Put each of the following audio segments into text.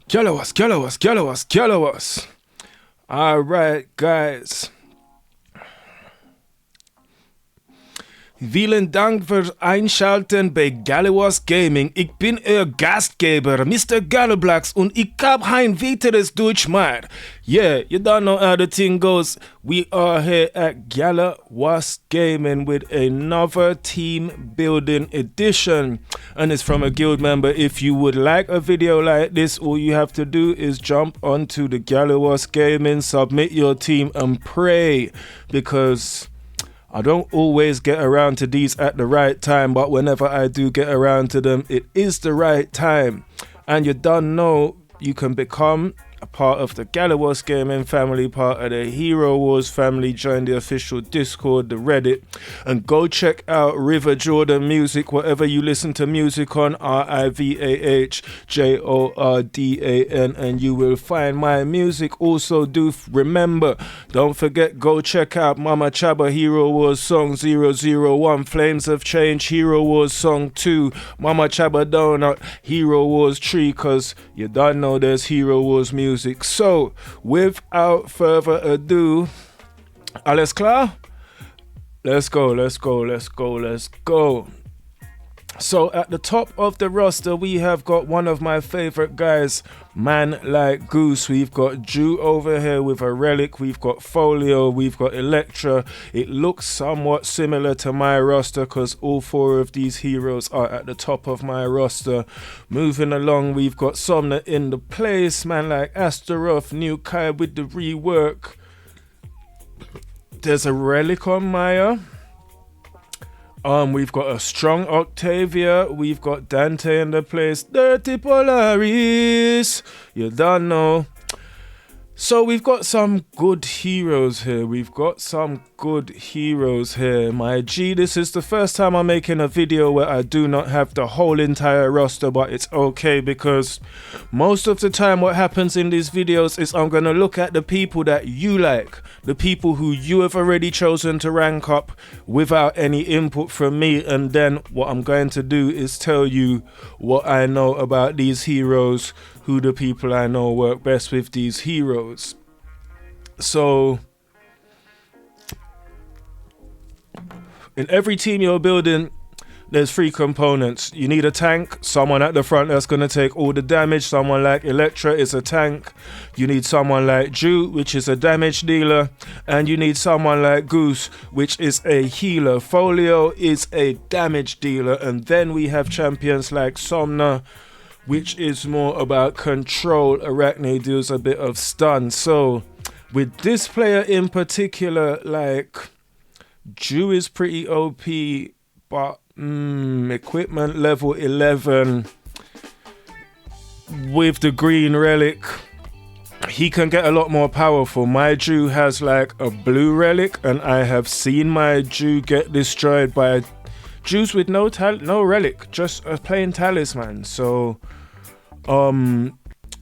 Galliwasp. Alright, guys. Vielen Dank fürs Einschalten bei Galliwasp Gaming. Ich bin Ihr Gastgeber, Mr. Galliwasp, und ich hab ein weiteres Deutsch mehr. Yeah, you don't know how the thing goes. We are here at Galliwasp Gaming with another team building edition. And it's from a guild member. If you would like a video like this, all you have to do is jump onto the Galliwasp Gaming, submit your team, and pray. Because I don't always get around to these at the right time, but whenever I do get around to them, it is the right time. And you don't know, you can become a part of the Galliwasp Gaming family, part of the Hero Wars family, join the official Discord, the Reddit, and go check out River Jordan Music, whatever you listen to music on, RIVAHJORDAN, and you will find my music. Also, remember, don't forget, go check out Mama Chaba Hero Wars Song 001, Flames of Change Hero Wars Song 2, Mama Chaba Donut Hero Wars 3, cause you don't know there's Hero Wars music. So, without further ado, alles klar? Let's go. So, at the top of the roster, we have got one of my favorite guys, Man Like Goose. We've got Jew over here with a relic. We've got Folio. We've got Electra. It looks somewhat similar to my roster because all four of these heroes are at the top of my roster. Moving along, we've got Somna in the place. Man like Astaroth, New Kai with the rework. There's a relic on Maya. We've got a strong Octavia. We've got Dante in the place. Dirty Polaris. You don't know. So we've got some good heroes here. My G, this is the first time I'm making a video where I do not have the whole entire roster, but it's okay because most of the time what happens in these videos is I'm going to look at the people that you like, the people who you have already chosen to rank up without any input from me, and then what I'm going to do is tell you what I know about these heroes, who the people I know work best with these heroes. So, in every team you're building, there's three components. You need a tank, someone at the front that's going to take all the damage. Someone like Electra is a tank. You need someone like Jew, which is a damage dealer. And you need someone like Goose, which is a healer. Folio is a damage dealer. And then we have champions like Somna, which is more about control. Arachne deals a bit of stun. So, with this player in particular, like, Jew is pretty OP, but equipment level 11 with the green relic, he can get a lot more powerful. My Jew has like a blue relic, and I have seen my Jew get destroyed by Jews with no relic, just a plain talisman. So,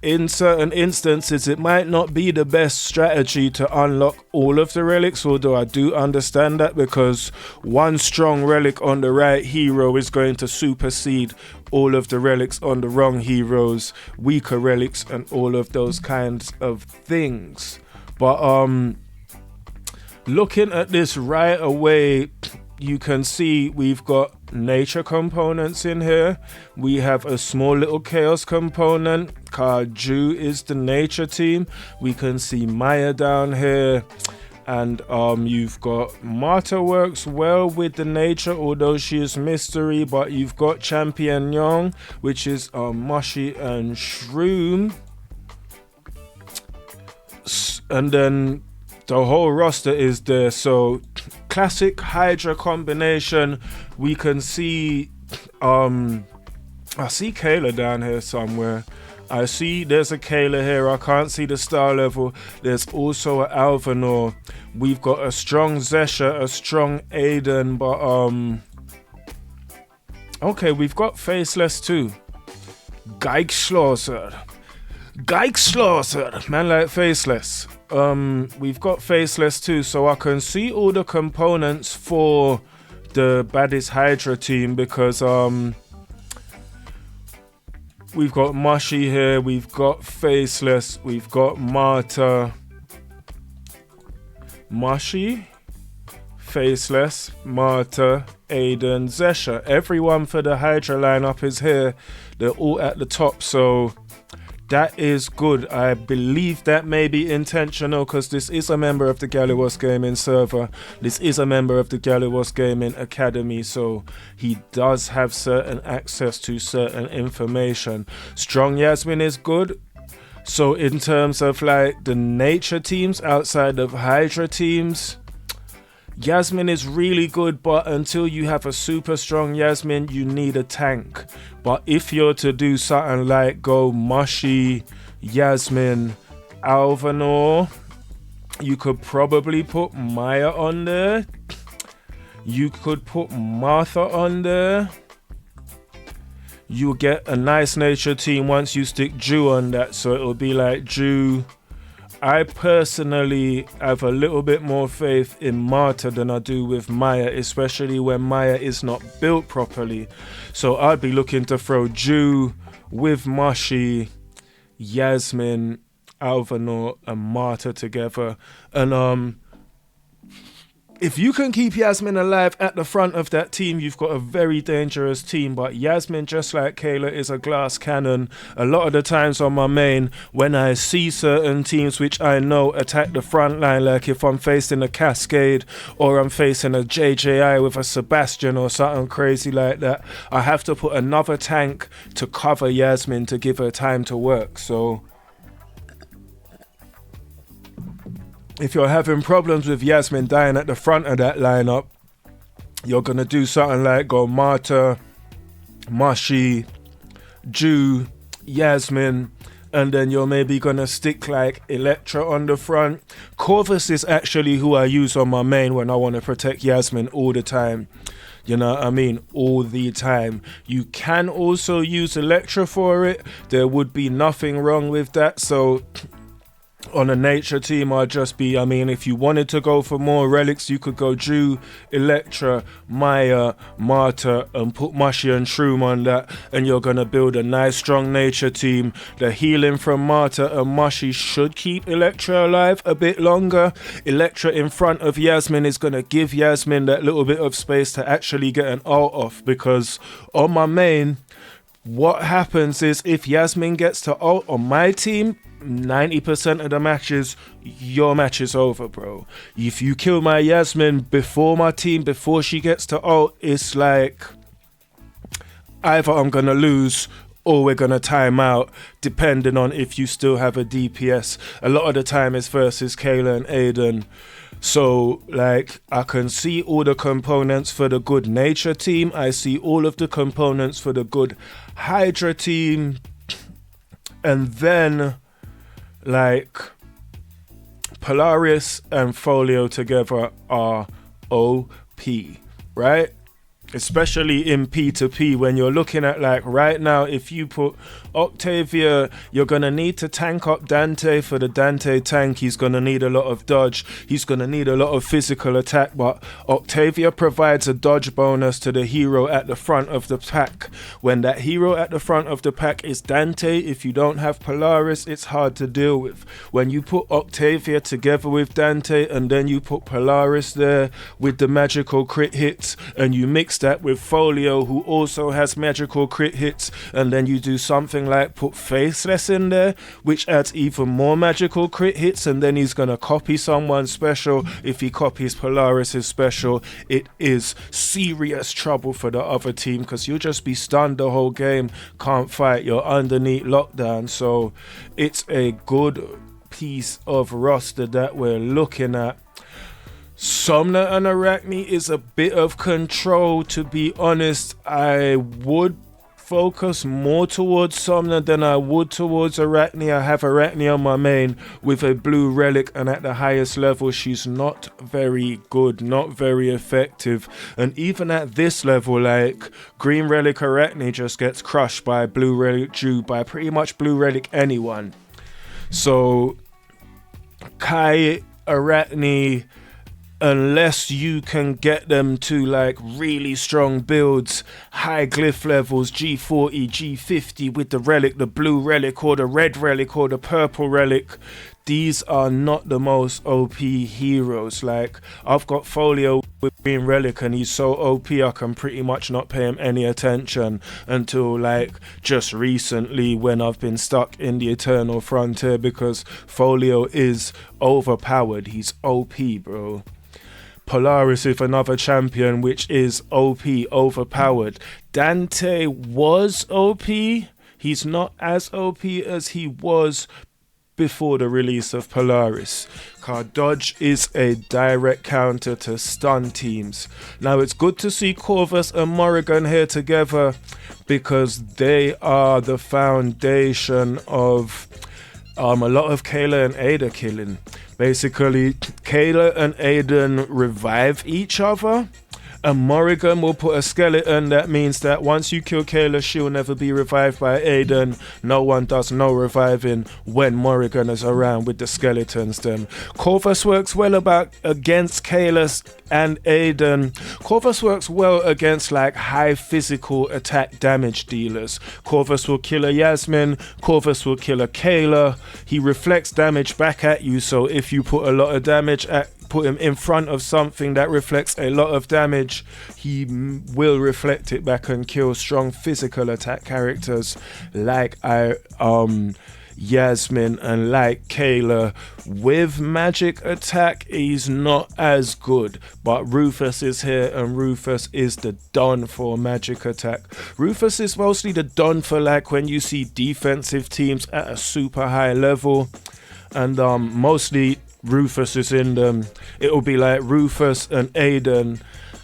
in certain instances, it might not be the best strategy to unlock all of the relics, although I do understand that, because one strong relic on the right hero is going to supersede all of the relics on the wrong heroes, weaker relics, and all of those kinds of things. But looking at this right away, you can see we've got nature components in here. We have a small little chaos component called Jew is the nature team. We can see Maya down here, and you've got Marta works well with the nature, although she is mystery. But you've got Champion Young, which is Mushy and Shroom, and then the whole roster is there. So classic Hydra combination. We can see I see Kayla down here somewhere. I see there's a Kayla here. I can't see the star level. There's also an Alvanor. We've got a strong Zesha, a strong Aiden, but okay, we've got Faceless too. Geichschlosser, man like Faceless. We've got Faceless too, so I can see all the components for the baddest Hydra team, because We've got Mushy here, we've got Faceless, we've got Marta, Mushy, Faceless, Marta, Aiden, Zesha. Everyone for the Hydra lineup is here. They're all at the top, so that is good. I believe that may be intentional because this is a member of the Galliwasp Gaming server. This is a member of the Galliwasp Gaming Academy, so he does have certain access to certain information. Strong Yasmin is good. So in terms of like the nature teams outside of Hydra teams, Yasmin is really good, but until you have a super strong Yasmin, you need a tank. But if you're to do something like go Mushy, Yasmin, Alvanor, you could probably put Maya on there. You could put Martha on there. You'll get a nice nature team once you stick Jew on that, so it'll be like Jew. I personally have a little bit more faith in Marta than I do with Maya, especially when Maya is not built properly. So I'd be looking to throw Jew with Mushy, Yasmin, Alvanor and Marta together. And if you can keep Yasmin alive at the front of that team, you've got a very dangerous team. But Yasmin, just like Kayla, is a glass cannon. A lot of the times on my main, when I see certain teams which I know attack the front line, like if I'm facing a Cascade or I'm facing a JJI with a Sebastian or something crazy like that, I have to put another tank to cover Yasmin to give her time to work. So if you're having problems with Yasmin dying at the front of that lineup, you're going to do something like go Marta, Mushy, Jew, Yasmin, and then you're maybe going to stick like Electra on the front. Corvus is actually who I use on my main when I want to protect Yasmin all the time. You know what I mean? All the time. You can also use Electra for it. There would be nothing wrong with that. So on a nature team, I'd just be, I mean, if you wanted to go for more relics, you could go Jew, Electra, Maya, Marta, and put Mushy and Shroom on that, and you're going to build a nice, strong nature team. The healing from Marta and Mushy should keep Electra alive a bit longer. Electra in front of Yasmin is going to give Yasmin that little bit of space to actually get an ult off, because on my main, what happens is if Yasmin gets to ult on my team, 90% of the matches, your match is over, bro. If you kill my Yasmin before my team, before she gets to ult, it's like either I'm gonna lose or we're gonna time out, depending on if you still have a DPS. A lot of the time it's versus Kayla and Aiden. So like I can see all the components for the good nature team. I see all of the components for the good Hydra team. And then like Polaris and Folio together are OP, right? Especially in P2P, when you're looking at like right now, if you put Octavia, you're going to need to tank up Dante. For the Dante tank, he's going to need a lot of dodge. He's going to need a lot of physical attack, but Octavia provides a dodge bonus to the hero at the front of the pack. When that hero at the front of the pack is Dante, if you don't have Polaris, it's hard to deal with. When you put Octavia together with Dante and then you put Polaris there with the magical crit hits, and you mix that with Folio, who also has magical crit hits, and then you do something like put Faceless in there, which adds even more magical crit hits, and then he's gonna copy someone's special. If he copies Polaris's special, it is serious trouble for the other team, because you'll just be stunned the whole game, can't fight, you're underneath lockdown. So it's a good piece of roster that we're looking at. Somna and Arachne is a bit of control, to be honest. I would focus more towards Somna than I would towards Arachne. I have Arachne on my main with a blue relic, and at the highest level she's not very good, not very effective. And even at this level, like green relic Arachne just gets crushed by blue relic Jew, by pretty much blue relic anyone. So Kai, Arachne, unless you can get them to like really strong builds, high glyph levels, G40, G50 with the relic, the blue relic or the red relic or the purple relic, these are not the most OP heroes. Like, I've got Folio with Green Relic and he's so OP I can pretty much not pay him any attention until like just recently when I've been stuck in the Eternal Frontier, because Folio is overpowered. He's OP, bro. Polaris with another champion which is OP, overpowered. Dante was OP. He's not as OP as he was before the release of Polaris. Card dodge is a direct counter to stun teams. Now it's good to see Corvus and Morrigan here together because they are the foundation of a lot of Kayla and Ada killing. Basically, Kayla and Aiden revive each other, and Morrigan will put a skeleton. That means that once you kill Kayla, she'll never be revived by Aiden. No one does no reviving when Morrigan is around with the skeletons. Then Corvus works well against Kayla and Aiden. Corvus works well against like high physical attack damage dealers. Corvus will kill a Yasmin, Corvus will kill a Kayla. He reflects damage back at you, so if you put a lot of damage put him in front of something that reflects a lot of damage, he will reflect it back and kill strong physical attack characters like Yasmin and like Kayla. With magic attack, he's not as good, but Rufus is here and Rufus is the don for magic attack. Rufus is mostly the don for like when you see defensive teams at a super high level, and mostly Rufus is in them. It'll be like Rufus and Aiden.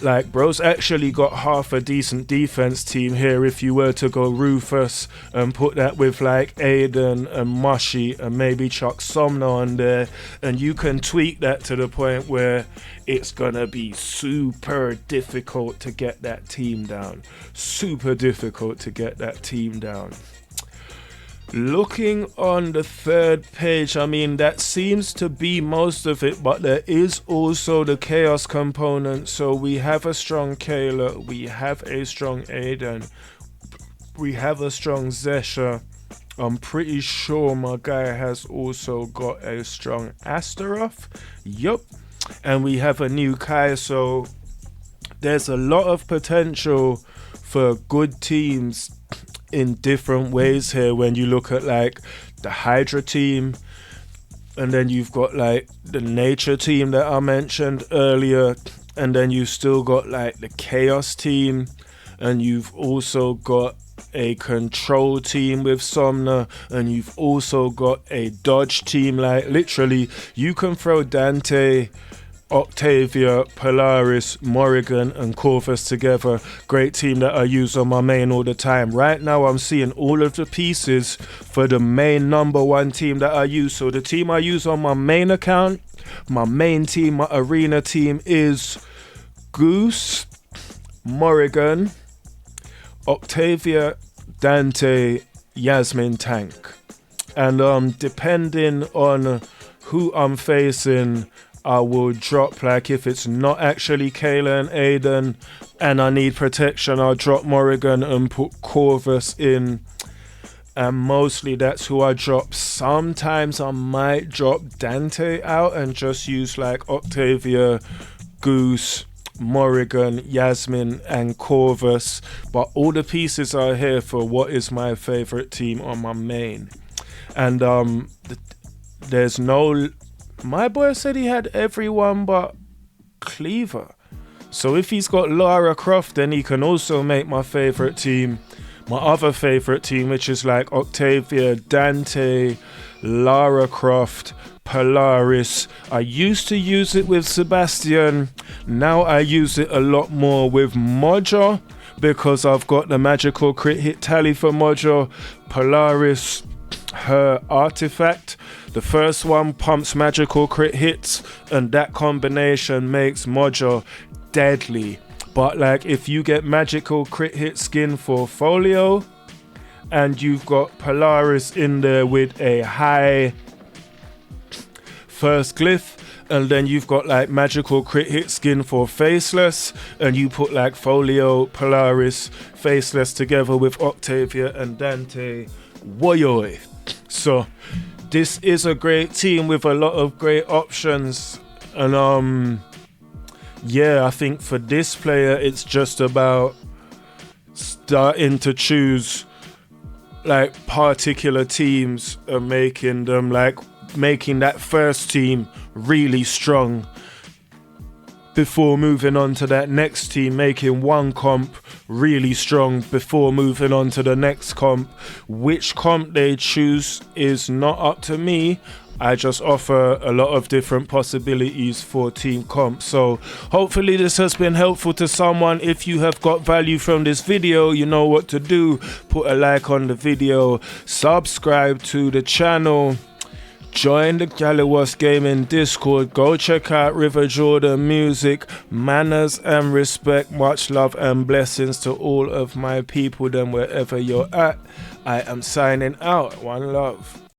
Like, bro's actually got half a decent defense team here if you were to go Rufus and put that with like Aiden and Mushy and maybe chuck Somna on there, and you can tweak that to the point where it's gonna be super difficult to get that team down. Super difficult to get that team down. Looking on the third page, I mean, that seems to be most of it, but there is also the chaos component. So we have a strong Kayla, we have a strong Aiden, we have a strong Zesha. I'm pretty sure my guy has also got a strong Astaroth. Yup. And we have a new Kai, so there's a lot of potential for good teams in different ways here when you look at like the Hydra team, and then you've got like the nature team that I mentioned earlier, and then you've still got like the chaos team, and you've also got a control team with Somna, and you've also got a dodge team. Like literally you can throw Dante, Octavia, Polaris, Morrigan and Corvus together. Great team that I use on my main all the time. Right now I'm seeing all of the pieces for the main number one team that I use. So the team I use on my main account, my main team, my arena team is Goose, Morrigan, Octavia, Dante, Yasmin, Tank. And depending on who I'm facing, I will drop, like if it's not actually Kayla and Aiden and I need protection, I'll drop Morrigan and put Corvus in. And mostly that's who I drop. Sometimes I might drop Dante out and just use like Octavia, Goose, Morrigan, Yasmin and Corvus. But all the pieces are here for what is my favorite team on my main. And there's no... My boy said he had everyone but Cleaver. So if he's got Lara Croft, then he can also make my favorite team, my other favorite team, which is like Octavia, Dante, Lara Croft, Polaris. I used to use it with Sebastian. Now I use it a lot more with Mojo because I've got the magical crit hit tally for Mojo. Polaris, her artifact, the first one pumps magical crit hits, and that combination makes Mojo deadly. But like if you get magical crit hit skin for Folio and you've got Polaris in there with a high first glyph And then you've got like magical crit hit skin for faceless, and you put like Folio, Polaris, faceless together with Octavia and Dante. Woyoy. So this is a great team with a lot of great options. And yeah, I think for this player it's just about starting to choose like particular teams and making them like making that first team really strong before moving on to that next team, making one comp really strong before moving on to the next comp. Which comp they choose is not up to me. I just offer a lot of different possibilities for team comp. So hopefully this has been helpful to someone. If you have got value from this video, you know what to do. Put a like on the video, subscribe to the channel, join the Galliwasp Gaming Discord, go check out River Jordan Music. Manners and respect, much love and blessings to all of my people then wherever you're at. I am signing out. One love.